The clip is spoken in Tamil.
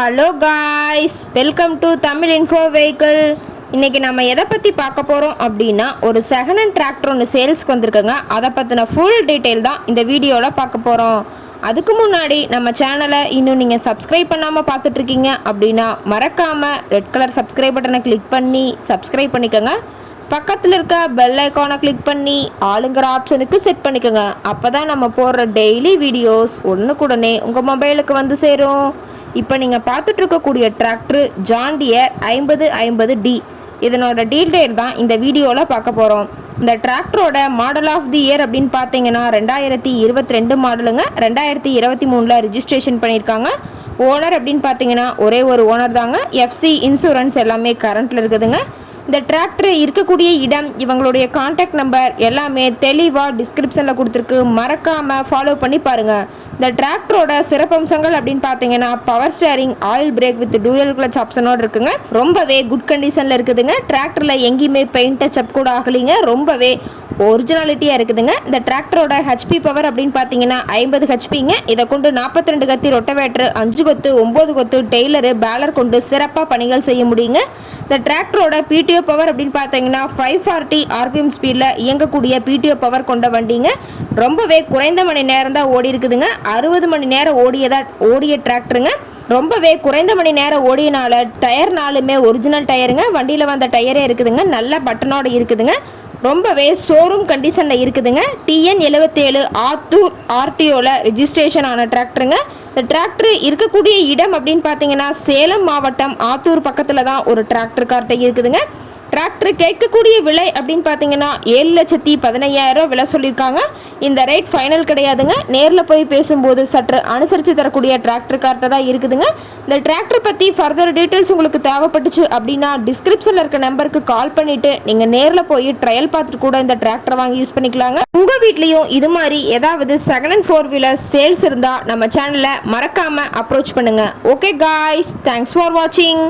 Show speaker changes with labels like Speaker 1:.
Speaker 1: Hello guys, welcome to Tamil info vehicle. இன்றைக்கி நம்ம எதை பற்றி பார்க்க போகிறோம் அப்படின்னா, ஒரு செகண்ட் ஹேண்ட் டிராக்டர் ஒன்று சேல்ஸ்க்கு வந்திருக்குங்க. அதை பற்றின ஃபுல் டீட்டெயில் தான் இந்த வீடியோவில் பார்க்க போகிறோம். அதுக்கு முன்னாடி நம்ம சேனலை இன்னும் நீங்கள் சப்ஸ்கிரைப் பண்ணாமல் பார்த்துட்ருக்கீங்க அப்படின்னா மறக்காமல் ரெட் கலர் சப்ஸ்கிரைப் பட்டனை கிளிக் பண்ணி சப்ஸ்கிரைப் பண்ணிக்கோங்க. பக்கத்தில் இருக்க பெல் ஐக்கானை கிளிக் பண்ணி ஆளுங்கிற ஆப்ஷனுக்கு செட் பண்ணிக்கோங்க. அப்போ தான் நம்ம போடுற டெய்லி வீடியோஸ் ஒன்றுக்குடனே உங்கள் மொபைலுக்கு வந்து சேரும். இப்போ நீங்கள் பார்த்துட்டு இருக்கக்கூடிய டிராக்டர் ஜான் டியர் 5050D. இதனோட டீட்டெயில் தான் இந்த வீடியோவில் பார்க்க போகிறோம். இந்த டிராக்டரோட மாடல் ஆஃப் தி இயர் அப்படின்னு பார்த்தீங்கன்னா 2022 மாடலுங்க. 2023 ரிஜிஸ்ட்ரேஷன் பண்ணியிருக்காங்க. ஓனர் அப்படின்னு பார்த்தீங்கன்னா ஒரே ஒரு ஓனர் தாங்க. எஃப்சி இன்சூரன்ஸ் எல்லாமே கரண்ட்டில் இருக்குதுங்க. இந்த டிராக்டர் இருக்கக்கூடிய இடம், இவங்களுடைய கான்டாக்ட் நம்பர் எல்லாமே தெளிவாக டிஸ்கிரிப்ஷனில் கொடுத்துருக்கு. மறக்காமல் ஃபாலோ பண்ணி பாருங்கள். இந்த டிராக்டரோட சிறப்பம்சங்கள் அப்படின்னு பார்த்தீங்கன்னா power steering, oil brake with dual clutch ஆப்ஷனோடு இருக்குங்க. ரொம்பவே குட் கண்டிஷனில் இருக்குதுங்க. டிராக்டரில் எங்கேயுமே பெயிண்ட் டச்சப் கூட ஆகலைங்க. ரொம்பவே ஒரிஜினாலிட்டியாக இருக்குதுங்க. இந்த டிராக்டரோட ஹெச்பி பவர் அப்படின்னு பார்த்தீங்கன்னா 50 ஹெச்பிங்க. இதை கொண்டு 42 கத்தி ரொட்டவேட்டர், 5 கொத்து, 9 கொத்து டெய்லரு, பேலர் கொண்டு சிறப்பாக பணிகள் செய்ய முடியுங்க. இந்த டிராக்டரோட பிடிஓ பவர் அப்படின்னு பார்த்தீங்கன்னா 540 ஆர்பிஎம் ஸ்பீடில் இயங்கக்கூடிய பிடிஓ பவர் கொண்ட வண்டிங்க. ரொம்பவே குறைந்த மணி நேரம் தான் ஓடி இருக்குதுங்க. 60 மணி நேரம் ஓடிய டிராக்டருங்க. ரொம்பவே குறைந்த மணி நேரம் ஓடியனால டயர் நாலுமே ஒரிஜினல் டயருங்க. வண்டியில் வந்த டயரே இருக்குதுங்க. நல்ல பட்டனோடு இருக்குதுங்க. ரொம்பவே ஷோரூம் கண்டிஷனில் இருக்குதுங்க. TN 77 ஆத்தூர் RTOவில் ரிஜிஸ்ட்ரேஷன் ஆன டிராக்டருங்க. இந்த டிராக்டர் இருக்கக்கூடிய இடம் அப்படின்னு பார்த்தீங்கன்னா சேலம் மாவட்டம் ஆத்தூர் பக்கத்தில் தான் ஒரு டிராக்டர் கார்ட்டை இருக்குதுங்க. டிராக்டர் கேட்கக்கூடிய விலை அப்படின்னு பார்த்தீங்கன்னா 7,15,000 விலை சொல்லியிருக்காங்க. இந்த ரேட் ஃபைனல் கிடையாதுங்க. நேரில் போய் பேசும்போது சற்று அனுசரித்து தரக்கூடிய டிராக்டர் கார்ட்டை தான் இருக்குதுங்க. இந்த டிராக்டர் பற்றி ஃபர்தர் டீட்டெயில்ஸ் உங்களுக்கு தேவைப்பட்டுச்சு அப்படின்னா டிஸ்கிரிப்ஷனில் இருக்க நம்பருக்கு கால் பண்ணிவிட்டு நீங்கள் நேரில் போய் ட்ரையல் பார்த்துட்டு கூட இந்த டிராக்டரை வாங்கி யூஸ் பண்ணிக்கலாங்க. உங்கள் வீட்லேயும் இது மாதிரி ஏதாவது செகண்ட் ஹேண்ட் 4 வீலர் சேல்ஸ் இருந்தால் நம்ம சேனலை மறக்காமல் அப்ரோச் பண்ணுங்கள். ஓகே காய்ஸ், தேங்க்ஸ் ஃபார் வாட்சிங்.